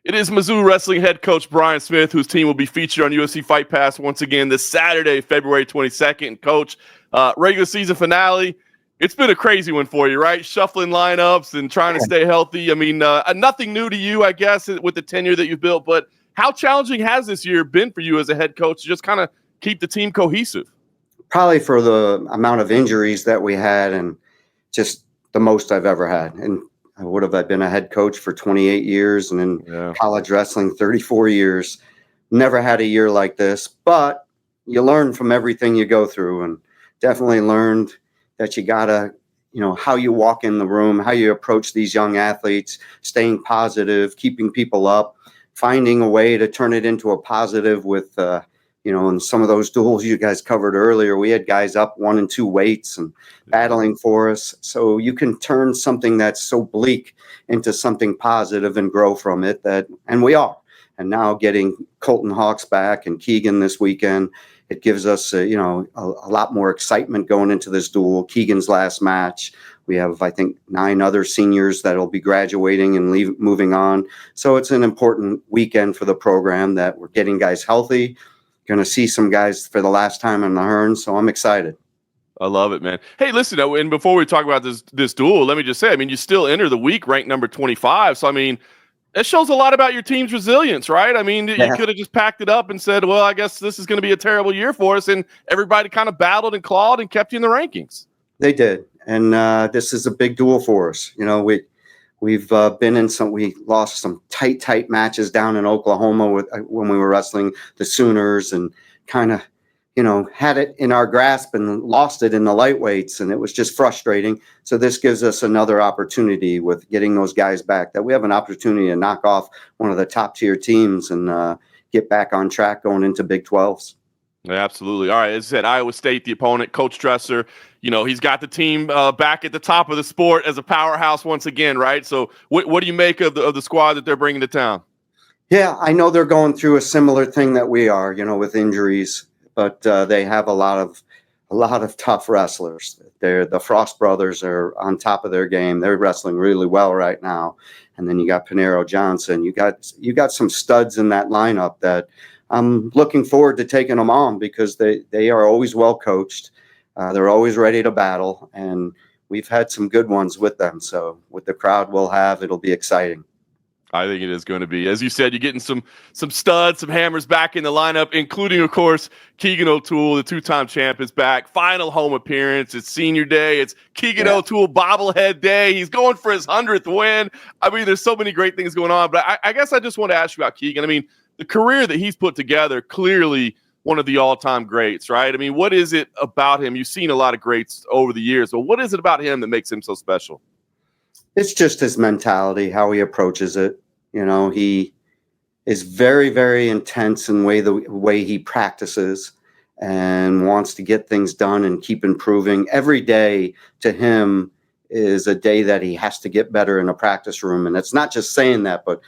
It is Mizzou Wrestling head coach Brian Smith, whose team will be featured on UFC FIGHT PASS once again this Saturday, February 22nd. Coach, regular season finale. It's been a crazy one for you, right? Shuffling lineups and trying to stay healthy. I mean, nothing new to you, I guess, with the tenure that you've built. But how challenging has this year been for you as a head coach to just kind of keep the team cohesive? Probably for the amount of injuries that we had, and just the most I've ever had. And I've been a head coach for 28 years and in college wrestling 34 years. Never had a year like this, but you learn from everything you go through, and definitely learned that you gotta, how you walk in the room, how you approach these young athletes, staying positive, keeping people up, finding a way to turn it into a positive with, in some of those duels you guys covered earlier, we had guys up 1 and 2 weights and battling for us. So you can turn something that's so bleak into something positive and grow from it. And we are. And now getting Colton Hawks back and Keegan this weekend, it gives us a lot more excitement going into this duel. Keegan's last match. We have, I think, 9 other seniors that'll be graduating and moving on. So it's an important weekend for the program that we're getting guys healthy. Going to see some guys for the last time in the Hearn, so I'm excited. I love it, man. Hey, listen, and before we talk about this duel, let me just say, you still enter the week ranked number 25. So, that shows a lot about your team's resilience, right? You could have just packed it up and said, well, I guess this is going to be a terrible year for us, and everybody kind of battled and clawed and kept you in the rankings. They did, and this is a big duel for us. We've we lost some tight matches down in Oklahoma when we were wrestling the Sooners, and kind of, had it in our grasp and lost it in the lightweights, and it was just frustrating. So this gives us another opportunity with getting those guys back, that we have an opportunity to knock off one of the top tier teams and get back on track going into Big 12s. Absolutely. All right. As I said, Iowa State, the opponent, Coach Dresser, he's got the team back at the top of the sport as a powerhouse once again, right? So what do you make of the squad that they're bringing to town? Yeah, I know they're going through a similar thing that we are, with injuries, but they have a lot of tough wrestlers. The Frost brothers are on top of their game. They're wrestling really well right now. And then you got Pinero Johnson. You got some studs in that lineup that I'm looking forward to taking them on, because they are always well coached. They're always ready to battle, and we've had some good ones with them. So with the crowd we'll have, it'll be exciting. I think it is going to be. As you said, you're getting some studs, some hammers back in the lineup, including, of course, Keegan O'Toole, the 2-time champ, is back. Final home appearance. It's senior day. It's Keegan O'Toole bobblehead day. He's going for his 100th win. There's so many great things going on. But I guess I just want to ask you about Keegan. The career that he's put together, clearly one of the all-time greats, right? What is it about him? You've seen a lot of greats over the years, but what is it about him that makes him so special? It's just his mentality, how he approaches it. He is very, very intense in the way he practices and wants to get things done and keep improving. Every day to him is a day that he has to get better in a practice room. And it's not just saying that, but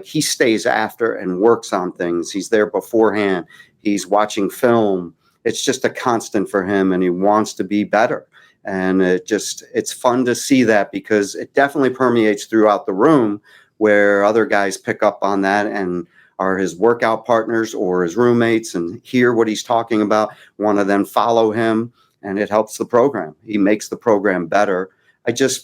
he stays after and works on things. He's there beforehand. He's watching film. It's just a constant for him, and he wants to be better. And it's fun to see that, because it definitely permeates throughout the room, where other guys pick up on that and are his workout partners or his roommates and hear what he's talking about, want to then follow him, and it helps the program. He makes the program better.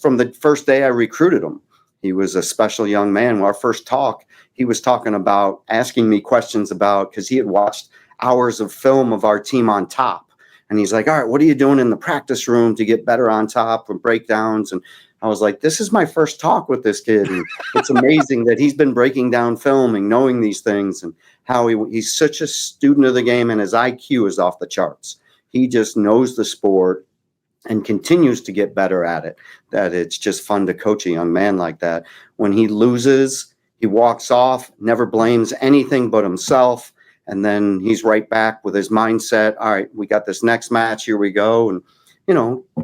From the first day I recruited him, he was a special young man. Our first talk, he was talking about asking me questions about, because he had watched hours of film of our team on top. And he's like, all right, what are you doing in the practice room to get better on top and breakdowns? And I was like, this is my first talk with this kid. And it's amazing that he's been breaking down film and knowing these things, and how he's such a student of the game, and his IQ is off the charts. He just knows the sport and continues to get better at it, that it's just fun to coach a young man like that. When he loses, he walks off, never blames anything but himself. And then he's right back with his mindset. All right, we got this next match. Here we go. And,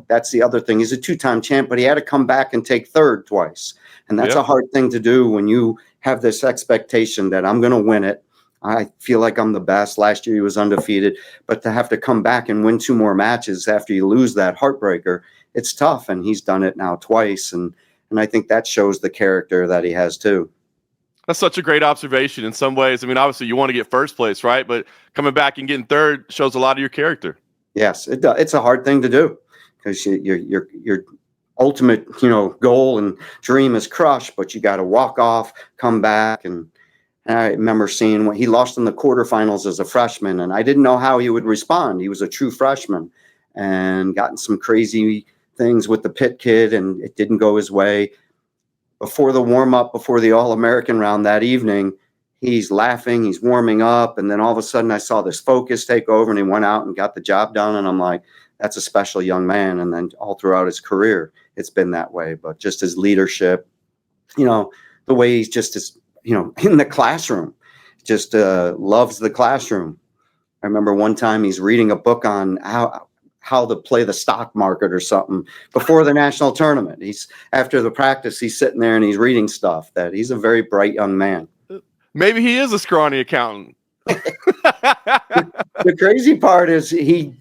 that's the other thing. He's a 2-time champ, but he had to come back and take third twice. And that's a hard thing to do when you have this expectation that I'm going to win it. I feel like I'm the best. Last year he was undefeated, but to have to come back and win 2 more matches after you lose that heartbreaker, it's tough. And he's done it now twice. And I think that shows the character that he has too. That's such a great observation in some ways. I mean, obviously you want to get first place, right? But coming back and getting third shows a lot of your character. Yes, it does. It's a hard thing to do because your ultimate, goal and dream is crushed, but you got to walk off, come back. And I remember seeing when he lost in the quarterfinals as a freshman, and I didn't know how he would respond. He was a true freshman and gotten some crazy things with the pit kid, and it didn't go his way. Before the warm-up, before the All-American round that evening, he's laughing, he's warming up, and then all of a sudden I saw this focus take over, and he went out and got the job done, and I'm like, that's a special young man. And then all throughout his career, it's been that way. But just his leadership, the way he's just in the classroom, just loves the classroom. I remember one time he's reading a book on how to play the stock market or something before the national tournament. After the practice, he's sitting there and he's reading stuff. That he's a very bright young man. Maybe he is a scrawny accountant. The crazy part is he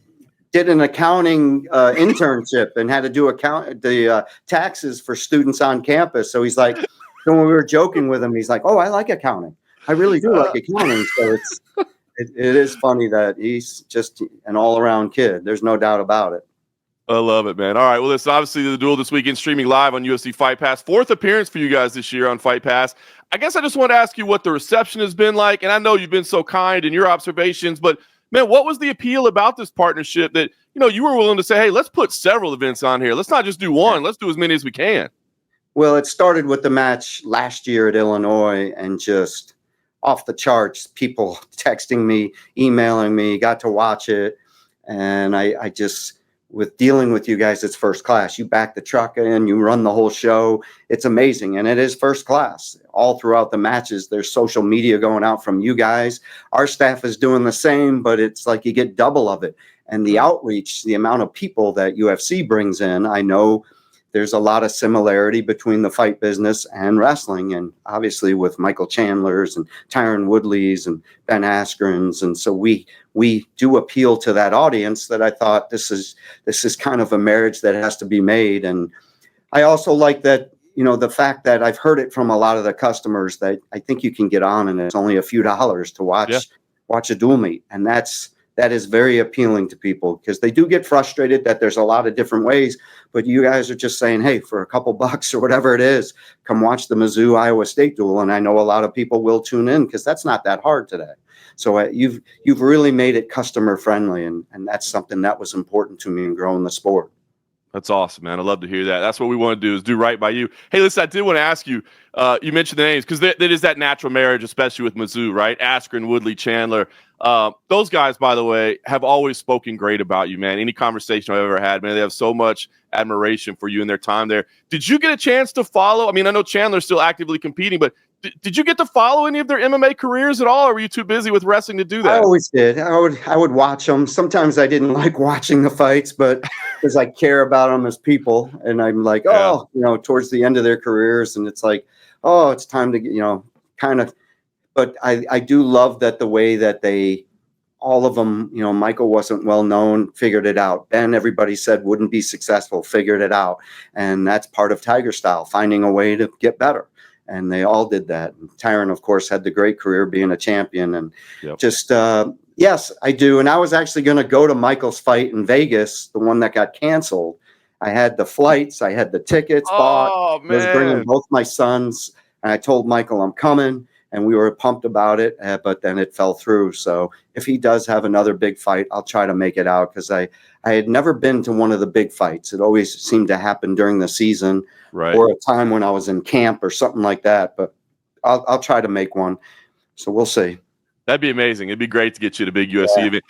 did an accounting internship and had to do the taxes for students on campus. So he's like, when we were joking with him, he's like, "Oh, I like accounting. I really do like accounting." So it is funny that he's just an all-around kid. There's no doubt about it. I love it, man. All right. Well, listen, obviously the duel this weekend streaming live on UFC Fight Pass. 4th appearance for you guys this year on Fight Pass. I guess I just want to ask you what the reception has been like. And I know you've been so kind in your observations, but man, what was the appeal about this partnership that, you were willing to say, hey, let's put several events on here. Let's not just do one. Let's do as many as we can. Well, it started with the match last year at Illinois and just off the charts, people texting me, emailing me, got to watch it. And I just, with dealing with you guys, it's first class. You back the truck in, you run the whole show. It's amazing. And it is first class. All throughout the matches, there's social media going out from you guys. Our staff is doing the same, but it's like you get double of it. And the outreach, the amount of people that UFC brings in, I know there's a lot of similarity between the fight business and wrestling. And obviously with Michael Chandler's and Tyron Woodley's and Ben Askren's. And so we do appeal to that audience that I thought this is kind of a marriage that has to be made. And I also like that, the fact that I've heard it from a lot of the customers that I think you can get on and it's only a few dollars to watch a dual meet. And that is very appealing to people because they do get frustrated that there's a lot of different ways, but you guys are just saying, hey, for a couple bucks or whatever it is, come watch the Mizzou Iowa State duel. And I know a lot of people will tune in because that's not that hard today. So you've really made it customer friendly. And that's something that was important to me in growing the sport. That's awesome, man. I love to hear that. That's what we want to do is do right by you. Hey, listen, I did want to ask you, you mentioned the names because that is that natural marriage, especially with Mizzou, right? Askren, Woodley, Chandler. Those guys, by the way, have always spoken great about you, man. Any conversation I've ever had, man, they have so much admiration for you in their time there. Did you get a chance to follow? I mean, I know Chandler's still actively competing, but did you get to follow any of their MMA careers at all, or were you too busy with wrestling to do that? I always did. I would watch them. Sometimes I didn't like watching the fights, but because I care about them as people, and I'm like, towards the end of their careers, and it's like, oh, it's time to, kind of. But I do love that the way that all of them, Michael wasn't well known, figured it out. Ben, everybody said wouldn't be successful, figured it out, and that's part of Tiger style, finding a way to get better. And they all did that. And Tyron, of course, had the great career being a champion. And yes, I do. And I was actually going to go to Michael's fight in Vegas, the one that got canceled. I had the flights. I had the tickets bought. Oh, man. I was bringing both my sons. And I told Michael I'm coming. And we were pumped about it. But then it fell through. So if he does have another big fight, I'll try to make it out because I had never been to one of the big fights. It always seemed to happen during the season. Right. Or a time when I was in camp or something like that. But I'll try to make one. So we'll see. That'd be amazing. It'd be great to get you to a big UFC event.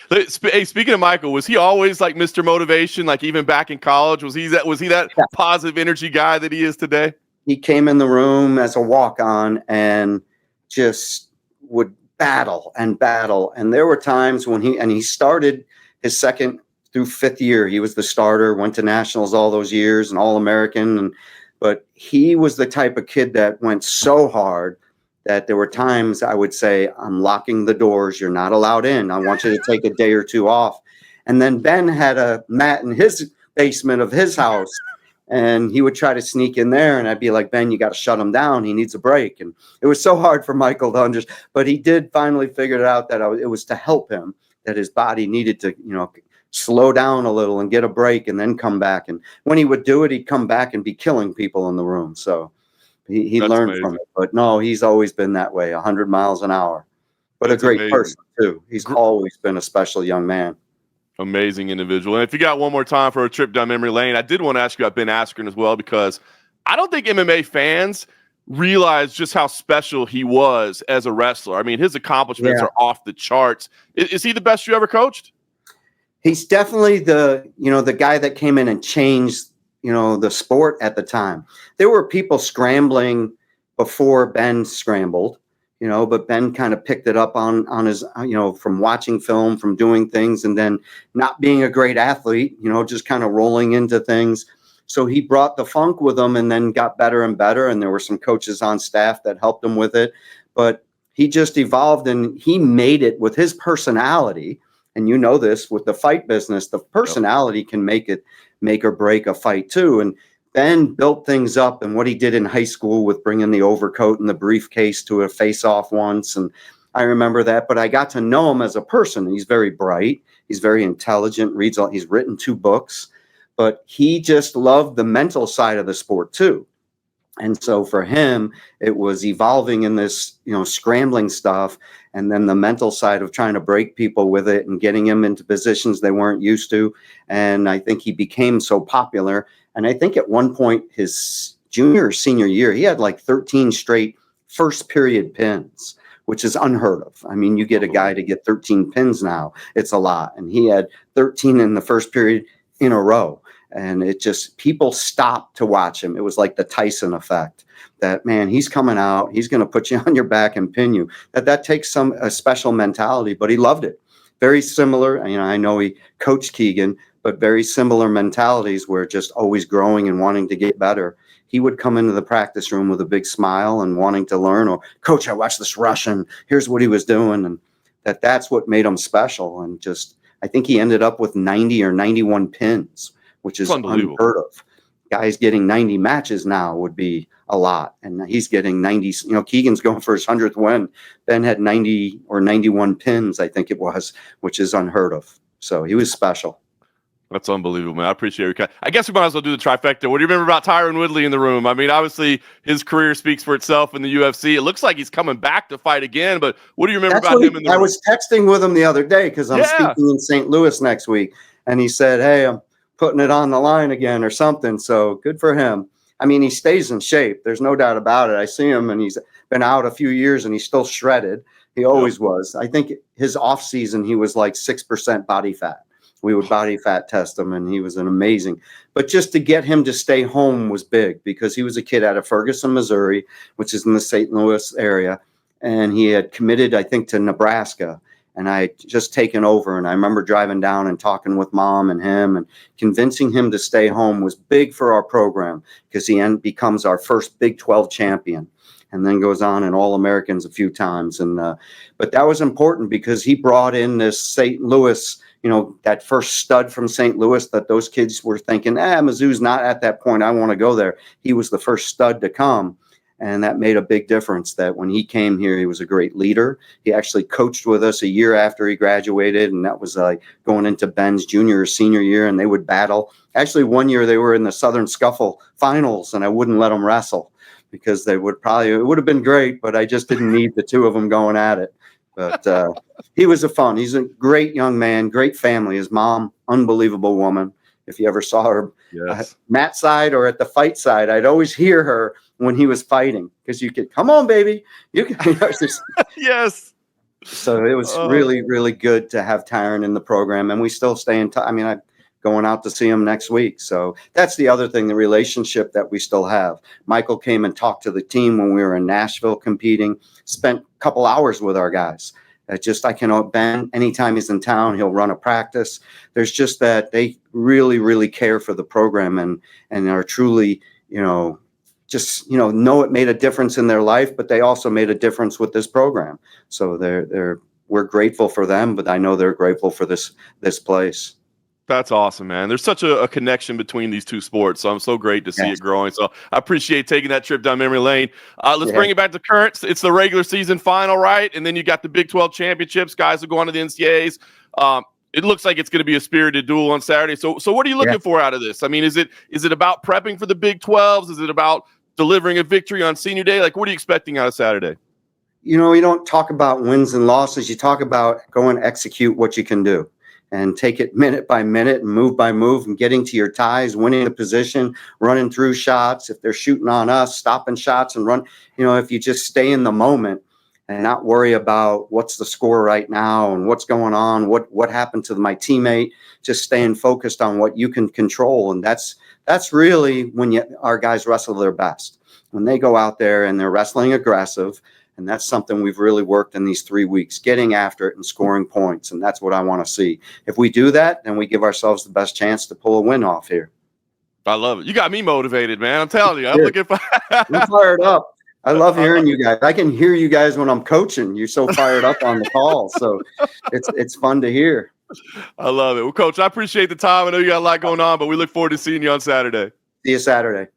Hey, speaking of Michael, was he always like Mr. Motivation? Like even back in college, was he that positive energy guy that he is today? He came in the room as a walk-on and just would battle. And there were times when he started his second through fifth year. He was the starter, went to nationals all those years and All-American. But he was the type of kid that went so hard that there were times I would say, I'm locking the doors. You're not allowed in. I want you to take a day or two off. And then Ben had a mat in his basement of his house. And he would try to sneak in there, and I'd be like, Ben, you got to shut him down. He needs a break. And it was so hard for Michael to understand, but he did finally figure it out that it was to help him, that his body needed to, slow down a little and get a break and then come back. And when he would do it, he'd come back and be killing people in the room. So he learned amazing. from it. But no, he's always been that way, 100 miles an hour. But That's a great amazing. person, too. He's always been a special young man. Amazing individual. And if you got one more time for a trip down memory lane, I did want to ask you about Ben Askren as well, because I don't think MMA fans realize just how special he was as a wrestler. I mean, his accomplishments are off the charts. Is he the best you ever coached? He's definitely the guy that came in and changed, the sport at the time. There were people scrambling before Ben scrambled. But Ben kind of picked it up on his, from watching film, from doing things, and then not being a great athlete, just kind of rolling into things. So he brought the funk with him and then got better and better. And there were some coaches on staff that helped him with it. But he just evolved, and he made it with his personality. And this with the fight business, the personality can make or break a fight too. And Ben built things up, and what he did in high school with bringing the overcoat and the briefcase to a face-off once. And I remember that, but I got to know him as a person. He's very bright. He's very intelligent, he's written 2 books, but he just loved the mental side of the sport too. And so for him, it was evolving in this, scrambling stuff, and then the mental side of trying to break people with it and getting him into positions they weren't used to. And I think he became so popular. And I think at one point, his junior or senior year, he had like 13 straight first period pins, which is unheard of. I mean, you get a guy to get 13 pins now, it's a lot. And he had 13 in the first period in a row. And it just, people stopped to watch him. It was like the Tyson effect, that, man, he's coming out, he's going to put you on your back and pin you. That takes a special mentality, but he loved it. Very similar. I know he coached Keegan, but very similar mentalities, where just always growing and wanting to get better. He would come into the practice room with a big smile and wanting to learn, or, coach, I watched this Russian, here's what he was doing. And that's what made him special. And just, I think he ended up with 90 or 91 pins, which is unheard of. Guys getting 90 matches now would be a lot. And he's getting 90. Keegan's going for his 100th win. Ben had 90 or 91 pins, I think it was, which is unheard of. So he was special. That's unbelievable, man. I appreciate it. I guess we might as well do the trifecta. What do you remember about Tyron Woodley in the room? I mean, obviously, his career speaks for itself in the UFC. It looks like he's coming back to fight again, but what do you remember about him in the room? I was texting with him the other day because I'm speaking in St. Louis next week, and he said, hey, I'm putting it on the line again or something. So good for him. I mean, he stays in shape. There's no doubt about it. I see him, and he's been out a few years, and he's still shredded. He always was. I think his off season, he was like 6% body fat. We would body fat test him, and he was an amazing. But just to get him to stay home was big, because he was a kid out of Ferguson, Missouri, which is in the St. Louis area. And he had committed, I think, to Nebraska. And I had just taken over. And I remember driving down and talking with mom and him, and convincing him to stay home was big for our program, because he becomes our first Big 12 champion, and then goes on and All-Americans a few times. And but that was important, because he brought in this St. Louis, that first stud from St. Louis that those kids were thinking, Mizzou's not at that point, I want to go there. He was the first stud to come. And that made a big difference, that when he came here, he was a great leader. He actually coached with us a year after he graduated. And that was like going into Ben's junior or senior year, and they would battle. Actually, one year they were in the Southern Scuffle finals, and I wouldn't let them wrestle, because it would have been great, but I just didn't need the two of them going at it. But he's a great young man, great family. His mom, unbelievable woman. If you ever saw her mat side or at the fight side, I'd always hear her when he was fighting, because you could, come on, baby. You can. Yes. So it was really, really good to have Tyron in the program, and we still stay in touch. I mean, I'm going out to see him next week. So that's the other thing, the relationship that we still have. Michael came and talked to the team when we were in Nashville competing, spent a couple hours with our guys. Ben, anytime he's in town, he'll run a practice. There's just that they really, really care for the program, and are truly, know it made a difference in their life, but they also made a difference with this program. So we're grateful for them, but I know they're grateful for this place. That's awesome, man. There's such a connection between these two sports, so I'm so great to see it growing. So I appreciate taking that trip down memory lane. Let's bring it back to current. It's the regular season final, right? And then you got the Big 12 championships. Guys will go on to the NCAAs. It looks like it's going to be a spirited duel on Saturday. So what are you looking for out of this? I mean, is it about prepping for the Big 12s? Is it about delivering a victory on senior day? Like, what are you expecting out of Saturday? You know, you don't talk about wins and losses. You talk about go and execute what you can do. And take it minute by minute and move by move and getting to your ties, winning the position, running through shots. If they're shooting on us, stopping shots and run. You know, if you just stay in the moment and not worry about what's the score right now and what's going on, what happened to my teammate, just staying focused on what you can control. And that's really when our guys wrestle their best. When they go out there and they're wrestling aggressive. And that's something we've really worked in these 3 weeks, getting after it and scoring points. And that's what I want to see. If we do that, then we give ourselves the best chance to pull a win off here. I love it. You got me motivated, man. I'm telling you. I'm looking for I'm fired up. I love hearing you guys. I can hear you guys when I'm coaching. You're so fired up on the call. So it's fun to hear. I love it. Well, Coach, I appreciate the time. I know you got a lot going on, but we look forward to seeing you on Saturday. See you Saturday.